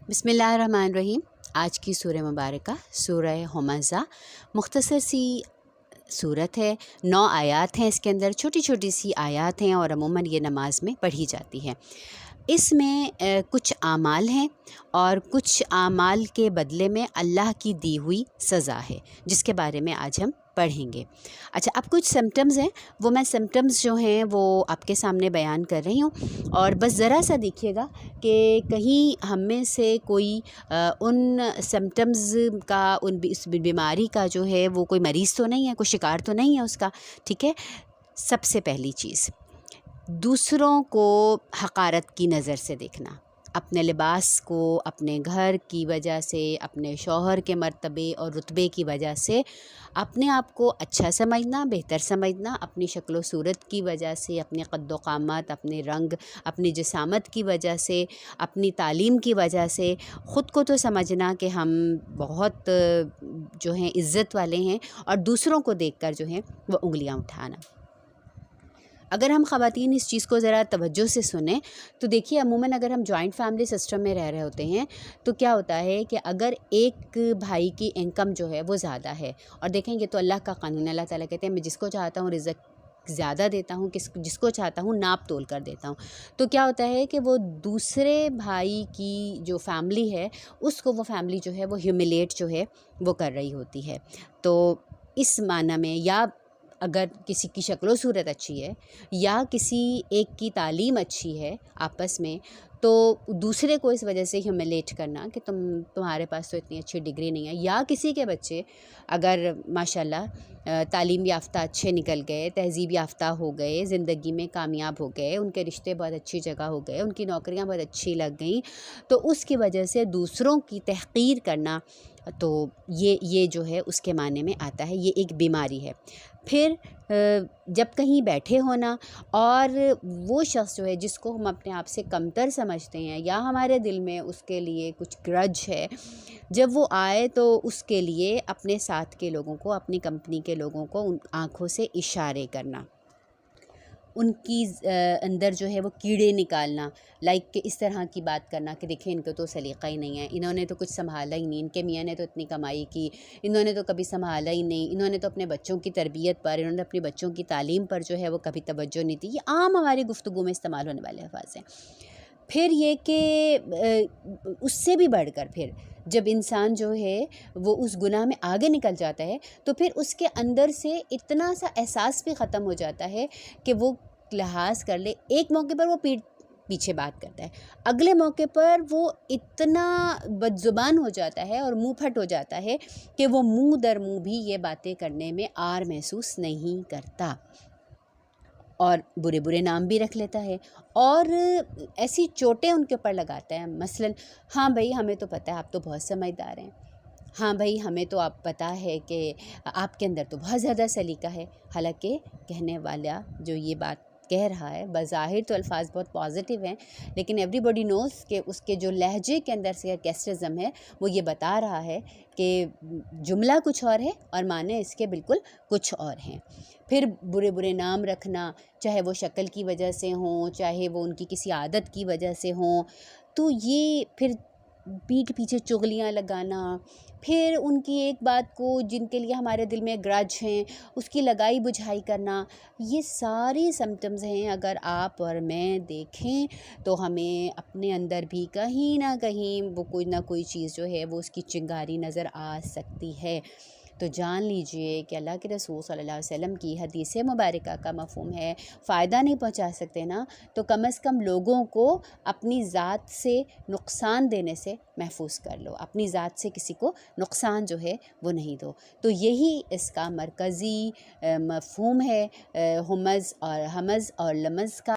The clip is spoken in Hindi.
बिस्मिल्लाहिर्रहमानिर्रहीम। आज की सूरह मुबारका सूरह हुमज़ा मुख्तसर सी सूरत है। 9 आयात हैं इसके अंदर, छोटी छोटी सी आयात हैं और अमूमन ये नमाज में पढ़ी जाती है। इसमें कुछ आमाल हैं और कुछ आमाल के बदले में अल्लाह की दी हुई सज़ा है, जिसके बारे में आज हम पढ़ेंगे। अच्छा, अब कुछ सिम्टम्स हैं, वो मैं सिम्टम्स जो हैं वो आपके सामने बयान कर रही हूँ और बस ज़रा सा देखिएगा कि कहीं हम में से कोई उन सिम्टम्स का, इस बीमारी का जो है वो कोई मरीज़ तो नहीं है, कोई शिकार तो नहीं है उसका। ठीक है। सबसे पहली चीज़, दूसरों को हक़ारत की नज़र से देखना, अपने लिबास को, अपने घर की वजह से, अपने शौहर के मर्तबे और रुतबे की वजह से अपने आप को अच्छा समझना, बेहतर समझना, अपनी शक्ल व सूरत की वजह से, अपने क़द्द-ओ-क़ामत, अपने रंग, अपनी जिसामत की वजह से, अपनी तालीम की वजह से ख़ुद को तो समझना कि हम बहुत जो हैं इज़्ज़त वाले हैं, और दूसरों को देखकर जो है वो उँगलियाँ उठाना। अगर हम ख़वातीन इस चीज़ को ज़रा तवज्जो से सुने तो देखिए, अमूमन अगर हम जॉइंट फैमिली सिस्टम में रह रहे होते हैं तो क्या होता है कि अगर एक भाई की इनकम जो है वो ज़्यादा है, और देखेंगे तो अल्लाह का कानून, अल्लाह ताला कहते हैं मैं जिसको चाहता हूँ रिज़्क़ ज़्यादा देता हूँ, जिसको चाहता हूँ नाप तोल कर देता हूँ। तो क्या होता है कि वो दूसरे भाई की जो फैमिली है उसको वो फैमिली जो है वो ह्यूमिलिएट जो है वो कर रही होती है। तो इस माना में, या अगर किसी की शक्ल सूरत अच्छी है या किसी एक की तालीम अच्छी है आपस में, तो दूसरे को इस वजह से ह्यूमिलेट करना कि तुम्हारे पास तो इतनी अच्छी डिग्री नहीं है, या किसी के बच्चे अगर माशाल्लाह तालीम याफ्ता अच्छे निकल गए, तहज़ीब याफ्ता हो गए, ज़िंदगी में कामयाब हो गए, उनके रिश्ते बहुत अच्छी जगह हो गए, उनकी नौकरियां बहुत अच्छी लग गई, तो उसकी वजह से दूसरों की तहक़ीर करना, तो ये जो है उसके माने में आता है, ये एक बीमारी है। फिर जब कहीं बैठे होना और वो शख्स जो है जिसको हम अपने आप से कमतर समझते हैं या हमारे दिल में उसके लिए कुछ ग्रज है, जब वो आए तो उसके लिए अपने साथ के लोगों को, अपनी कंपनी के लोगों को उन आँखों से इशारे करना, उनकी अंदर जो है वो कीड़े निकालना, लाइक कि इस तरह की बात करना कि देखिए इनको तो सलीक़ा ही नहीं है, इन्होंने तो कुछ संभाला ही नहीं, इनके मियाँ ने तो इतनी कमाई की, इन्होंने तो कभी संभाला ही नहीं, इन्होंने तो अपने बच्चों की तरबियत पर, इन्होंने अपने बच्चों की तालीम पर जो है वो कभी तवज्जो नहीं दी। ये आम हमारी गुफ्तगू में इस्तेमाल होने वाले अल्फाज़ हैं। फिर ये कि उससे भी बढ़कर फिर जब इंसान जो है वो उस गुनाह में आगे निकल जाता है तो फिर उसके अंदर से इतना सा एहसास भी ख़त्म हो जाता है कि वो लिहाज कर ले, एक मौके पर वो पीछे बात करता है, अगले मौके पर वो इतना बदज़ुबान हो जाता है और मुँह फट हो जाता है कि वो मुँह दर मुँह भी ये बातें करने में आर महसूस नहीं करता, और बुरे बुरे नाम भी रख लेता है और ऐसी चोटें उनके ऊपर लगाता है। मसलन, हाँ भाई हमें तो पता है आप तो बहुत समझदार हैं, हाँ भाई हमें तो आप पता है कि आपके अंदर तो बहुत ज़्यादा सलीका है। हालांकि कहने वाला जो ये बात कह रहा है बज़ाहिर तो अल्फाज बहुत पॉजिटिव हैं, लेकिन एवरीबॉडी नोज़ कि उसके जो लहजे के अंदर से कैस्टिज़म है वो ये बता रहा है कि जुमला कुछ और है और माने इसके बिल्कुल कुछ और हैं। फिर बुरे बुरे नाम रखना, चाहे वो शक्ल की वजह से हों, चाहे वो उनकी किसी आदत की वजह से हों, तो ये फिर पीठ पीछे चुगलियाँ लगाना, फिर उनकी एक बात को जिनके लिए हमारे दिल में ग्रज हैं उसकी लगाई बुझाई करना, ये सारी सिम्टम्स हैं। अगर आप और मैं देखें तो हमें अपने अंदर भी कहीं ना कहीं वो कोई ना कोई चीज़ जो है वो उसकी चिंगारी नज़र आ सकती है। तो जान लीजिए कि अल्लाह के रसूल सल्लल्लाहु अलैहि वसल्लम की हदीस मुबारका का मफ़हूम है, फ़ायदा नहीं पहुंचा सकते ना, तो कम से कम लोगों को अपनी ज़ात से नुकसान देने से महफूज कर लो, अपनी ज़ात से किसी को नुकसान जो है वो नहीं दो। तो यही इसका मरकज़ी मफ़हूम है हुमज़ और हमज़ और लमज़ का।